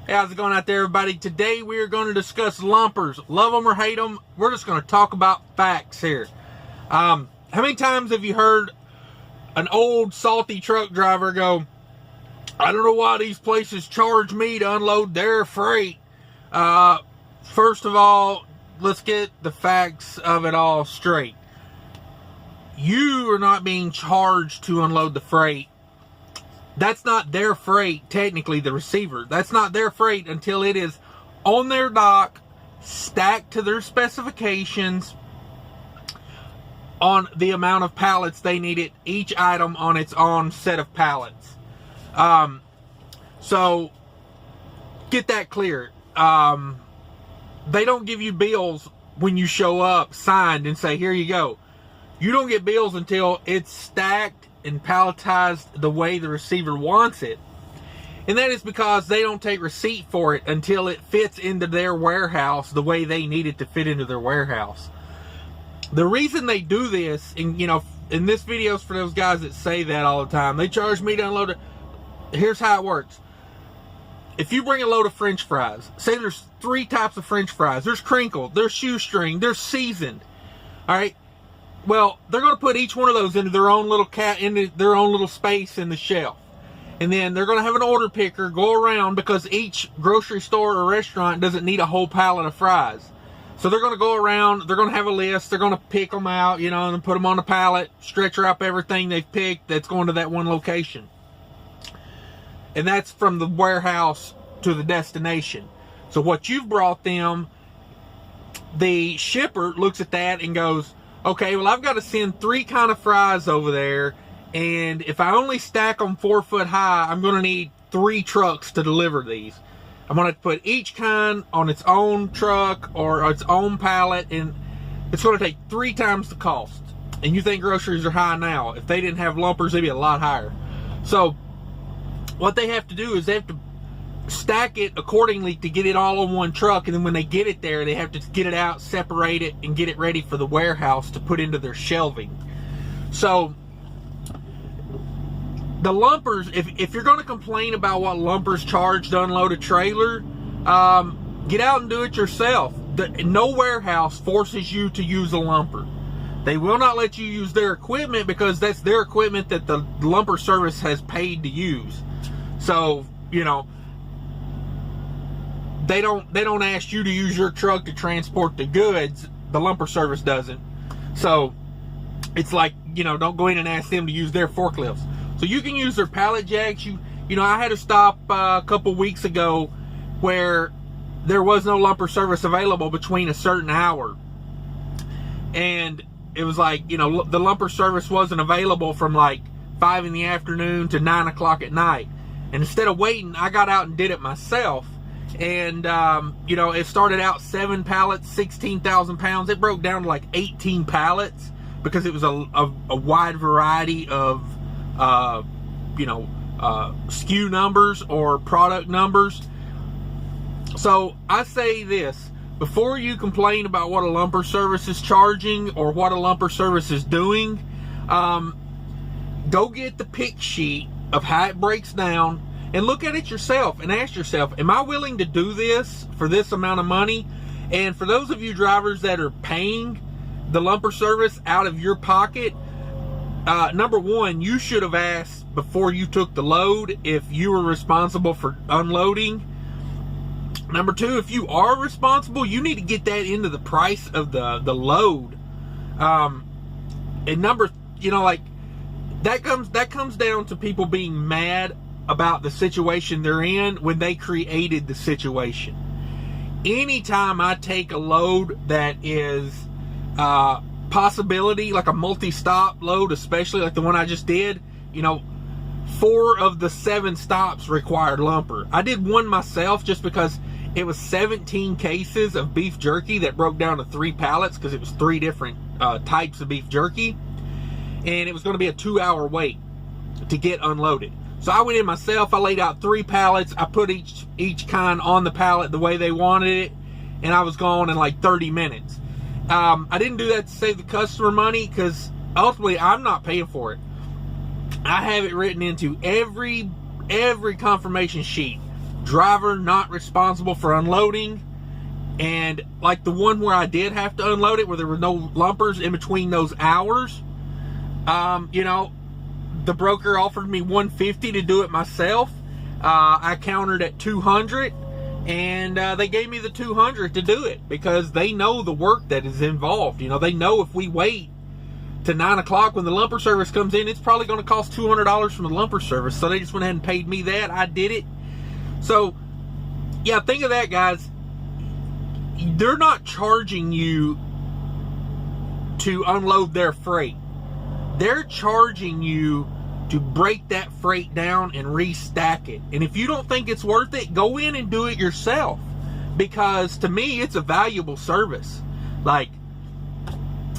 Hey, how's it going out there, everybody? Today we are going to discuss lumpers. Love them or hate them, we're just going to talk about facts here. How many times have you heard an old salty truck driver go, I don't know why these places charge me to unload their freight? First of all, let's get the facts of it all straight. You are not being charged to unload the freight. That's not their freight, technically, the receiver. That's not their freight until it is on their dock, stacked to their specifications, on the amount of pallets they needed, each item on its own set of pallets. So, get that clear. They don't give you bills when you show up, signed, and say, here you go. You don't get bills until it's stacked and palletized the way the receiver wants it. And that is because they don't take receipt for it until it fits into their warehouse the way they need it to fit into their warehouse. The reason they do this, and in this video is for those guys that say that all the time, they charge me to unload it. Here's how it works. If you bring a load of French fries, say there's 3 types of French fries. There's crinkled, there's shoestring, there's seasoned. All right. Well, they're going to put each one of those into their own little space in the shelf. And then they're going to have an order picker go around, because each grocery store or restaurant doesn't need a whole pallet of fries. So they're going to go around, they're going to have a list, they're going to pick them out, and put them on a pallet, stretcher up everything they've picked that's going to that one location. And that's from the warehouse to the destination. So what you've brought them, the shipper looks at that and goes, okay, well, I've got to send 3 kind of fries over there, and if I only stack them 4 foot high, I'm going to need 3 trucks to deliver these. I'm going to put each kind on its own truck or its own pallet, and it's going to take 3 times the cost. And you think groceries are high now. If they didn't have lumpers, they'd be a lot higher. So what they have to do is they have to stack it accordingly to get it all on one truck, and then when they get it there, they have to get it out, separate it, and get it ready for the warehouse to put into their shelving. So the lumpers, if you're going to complain about what lumpers charge to unload a trailer, get out and do it yourself. No warehouse forces you to use a lumper. They will not let you use their equipment, because that's their equipment that the lumper service has paid to use. So, they don't ask you to use your truck to transport the goods. The lumper service doesn't. So it's like, don't go in and ask them to use their forklifts. So you can use their pallet jacks. I had to stop a couple weeks ago where there was no lumper service available between a certain hour. And it was like, the lumper service wasn't available from like 5 in the afternoon to 9 o'clock at night. And instead of waiting, I got out and did it myself. And, it started out 7 pallets, 16,000 pounds. It broke down to like 18 pallets, because it was a wide variety of, SKU numbers or product numbers. So I say this, before you complain about what a lumper service is charging or what a lumper service is doing, go get the pick sheet of how it breaks down and look at it yourself and ask yourself, am I willing to do this for this amount of money? And for those of you drivers that are paying the lumper service out of your pocket, number one, you should have asked before you took the load if you were responsible for unloading. Number 2, if you are responsible, you need to get that into the price of the load. And number, that comes down to people being mad about the situation they're in when they created the situation. Anytime I take a load that is possibility, like a multi-stop load, especially like the one I just did, 4 of the 7 stops required lumper. I did one myself just because it was 17 cases of beef jerky that broke down to 3 pallets, because it was 3 different types of beef jerky, and it was going to be a 2-hour wait to get unloaded. So I went in myself, I laid out 3 pallets, I put each kind on the pallet the way they wanted it, and I was gone in like 30 minutes. I didn't do that to save the customer money, because ultimately I'm not paying for it. I have it written into every confirmation sheet. driver not responsible for unloading. And like the one where I did have to unload it, where there were no lumpers in between those hours, you know, the broker offered me $150 to do it myself. I countered at $200, and they gave me the $200 to do it because they know the work that is involved. You know, they know if we wait to 9 o'clock when the lumper service comes in, it's probably going to cost $200 from the lumper service. So they just went ahead and paid me that. I did it. So yeah, think of that, guys. They're not charging you to unload their freight. They're charging you to break that freight down and restack it. And if you don't think it's worth it, go in and do it yourself. Because to me, it's a valuable service. Like,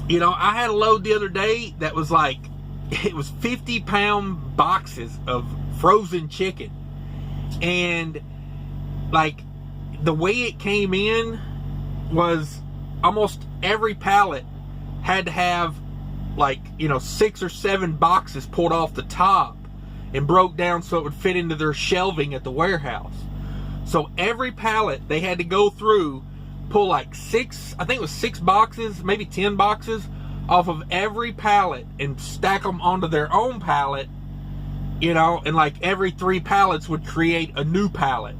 you know, I had a load the other day that was like, it was 50-pound boxes of frozen chicken. And like, the way it came in was almost every pallet had to have like, you know, 6 or 7 boxes pulled off the top and broke down so it would fit into their shelving at the warehouse. So every pallet they had to go through, pull like 6, I think it was 6 boxes, maybe 10 boxes off of every pallet and stack them onto their own pallet, you know, and like every 3 pallets would create a new pallet.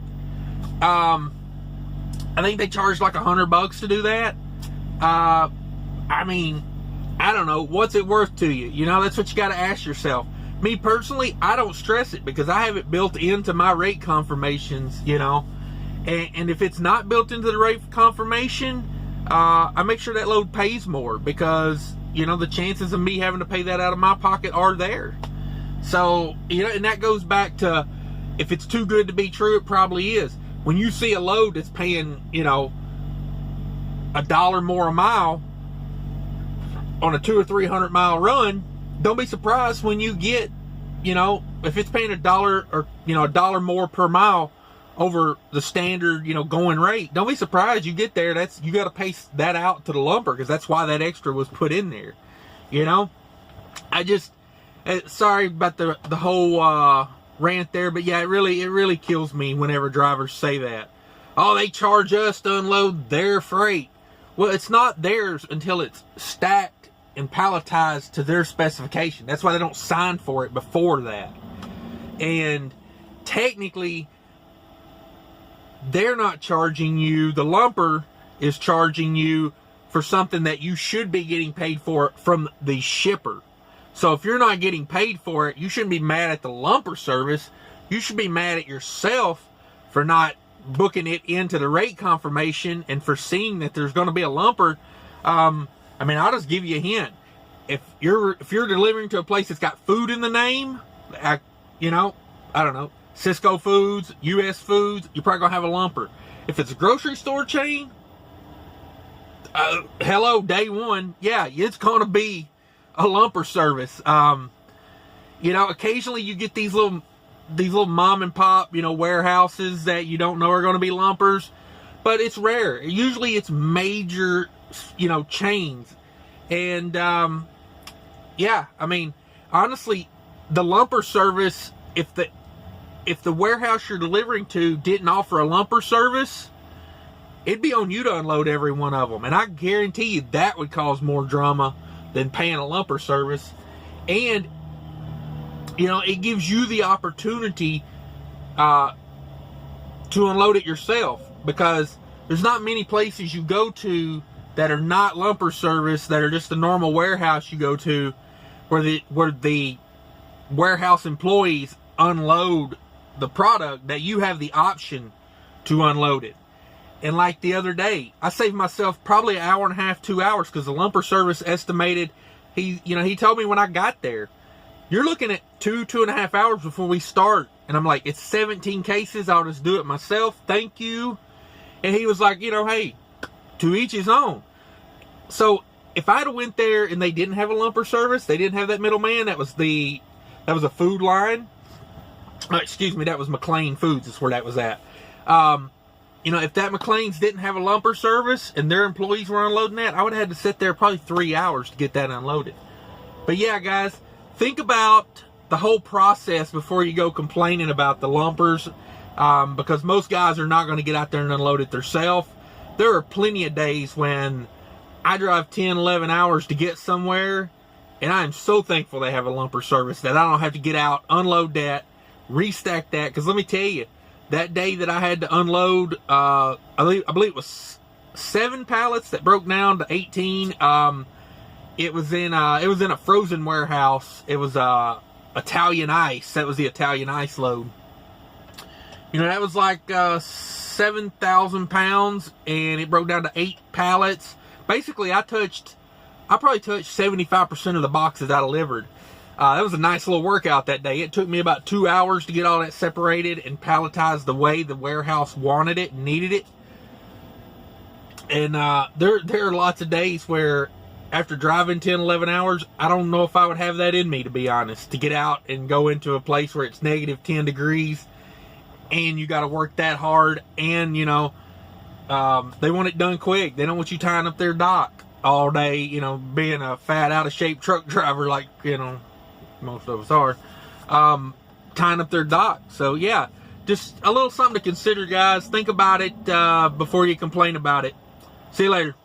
I think they charged like $100 to do that. I mean, I don't know, what's it worth to you? You know, that's what you got to ask yourself. Me personally, I don't stress it because I have it built into my rate confirmations, you know. And if it's not built into the rate confirmation, I make sure that load pays more because, you know, the chances of me having to pay that out of my pocket are there. So, you know, and that goes back to, if it's too good to be true, it probably is. When you see a load that's paying, you know, $1 more a mile on a 200 or 300 mile run, don't be surprised when you get, you know, if it's paying $1 or, you know, $1 more per mile over the standard, you know, going rate. Don't be surprised you get there. That's, you got to pay that out to the lumper because that's why that extra was put in there. You know, I just, sorry about the whole rant there, but yeah, it really kills me whenever drivers say that. Oh, they charge us to unload their freight. Well, it's not theirs until it's stacked and palletized to their specification. That's why they don't sign for it before that. And technically, they're not charging you. The lumper is charging you for something that you should be getting paid for from the shipper. So if you're not getting paid for it, you shouldn't be mad at the lumper service. You should be mad at yourself for not booking it into the rate confirmation and for seeing that there's going to be a lumper. I mean, I'll just give you a hint. If you're delivering to a place that's got food in the name, you know, I don't know, Cisco Foods, US Foods, you're probably going to have a lumper. If it's a grocery store chain, hello, day one, yeah, it's going to be a lumper service. You know, occasionally you get these little mom and pop, you know, warehouses that you don't know are going to be lumpers, but it's rare. Usually it's major, you know, chains. And yeah, I mean, honestly, the lumper service, if the warehouse you're delivering to didn't offer a lumper service, it'd be on you to unload every one of them. And I guarantee you that would cause more drama than paying a lumper service. And, you know, it gives you the opportunity to unload it yourself, because there's not many places you go to that are not lumper service, that are just the normal warehouse you go to, where the warehouse employees unload the product, that you have the option to unload it. And like the other day, I saved myself probably an hour and a half, 2 hours, because the lumper service estimated, he told me when I got there, you're looking at 2.5 hours before we start. And I'm like, it's 17 cases. I'll just do it myself. Thank you. And he was like, you know, hey, to each his own. So if I'd have went there and they didn't have a lumper service, they didn't have that middleman, that was a food line. Excuse me, that was McLean Foods is where that was at. You know, if that McLean's didn't have a lumper service and their employees were unloading that, I would have had to sit there probably 3 hours to get that unloaded. But yeah, guys, think about the whole process before you go complaining about the lumpers. because most guys are not going to get out there and unload it themselves. There are plenty of days when I drive 10, 11 hours to get somewhere, and I am so thankful they have a lumper service that I don't have to get out, unload that, restack that. Because let me tell you, that day that I had to unload, I believe it was 7 pallets that broke down to 18. It was in a frozen warehouse. It was Italian ice. That was the Italian ice load. You know, that was like 7,000 pounds, and it broke down to 8 pallets. Basically, I probably touched 75% of the boxes I delivered. That was a nice little workout that day. It took me about 2 hours to get all that separated and palletized the way the warehouse wanted it and needed it. And there are lots of days where after driving 10, 11 hours, I don't know if I would have that in me, to be honest, to get out and go into a place where it's negative 10 degrees and you got to work that hard. And, you know, they want it done quick. They don't want you tying up their dock all day, you know, being a fat, out of shape truck driver like, you know, most of us are, tying up their dock. So, yeah, just a little something to consider, guys. Think about it before you complain about it. See you later.